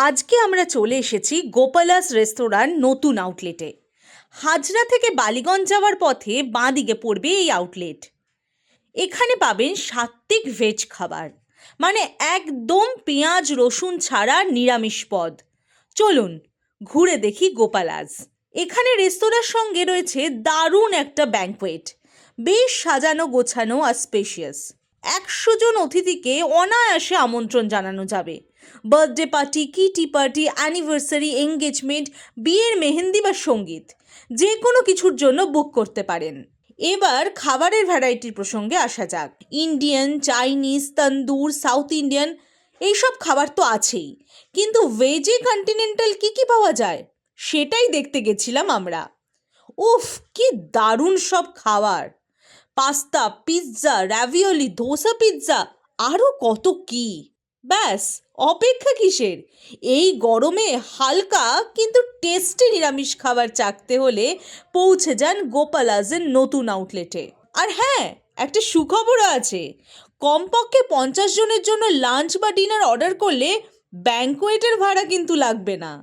আজকে আমরা চলে এসেছি গোপালাস রেস্তোরাঁর নতুন আউটলেটে। হাজরা থেকে বালিগঞ্জ যাওয়ার পথে বাঁ দিকে পড়বে এই আউটলেট। এখানে পাবেন সাত্ত্বিক ভেজ খাবার, মানে একদম পেঁয়াজ রসুন ছাড়া নিরামিষ পদ। চলুন ঘুরে দেখি গোপালাস। এখানে রেস্তোরাঁর সঙ্গে রয়েছে দারুণ একটা ব্যাঙ্কোয়েট, বেশ সাজানো গোছানো আর স্পেশিয়াস। 100 জন অতিথিকে অনায়াসে আমন্ত্রণ জানানো যাবে। Birthday party, Kitty party, anniversary, engagement, বিয়ের মেহেন্দি বা সঙ্গীত, যে কোনো কিছুর জন্য বুক করতে পারেন। এবার খাবারের ভ্যারাইটির প্রসঙ্গে আসা যাক। ইন্ডিয়ান, চাইনিজ, তন্দুর, সাউথ ইন্ডিয়ান এইসব খাবার তো আছেই, কিন্তু ভেজে কন্টিনেন্টাল কি পাওয়া যায় সেটাই দেখতে গেছিলাম আমরা। উফ, কি দারুণ সব খাবার! Pasta, pizza, ravioli, dosa pizza, আরও কত কি! ব্যাস, অপেক্ষা কিসের? এই গরমে হালকা কিন্তু টেস্টি নিরামিষ খাবার চাখতে হলে পৌঁছে যান গোপালাসের নতুন আউটলেটে। আর হ্যাঁ, একটা সুখবরও আছে। কমপক্ষে 50 জনের জন্য লাঞ্চ বা ডিনার অর্ডার করলে ব্যাঙ্কোয়েটের ভাড়া কিন্তু লাগবে না।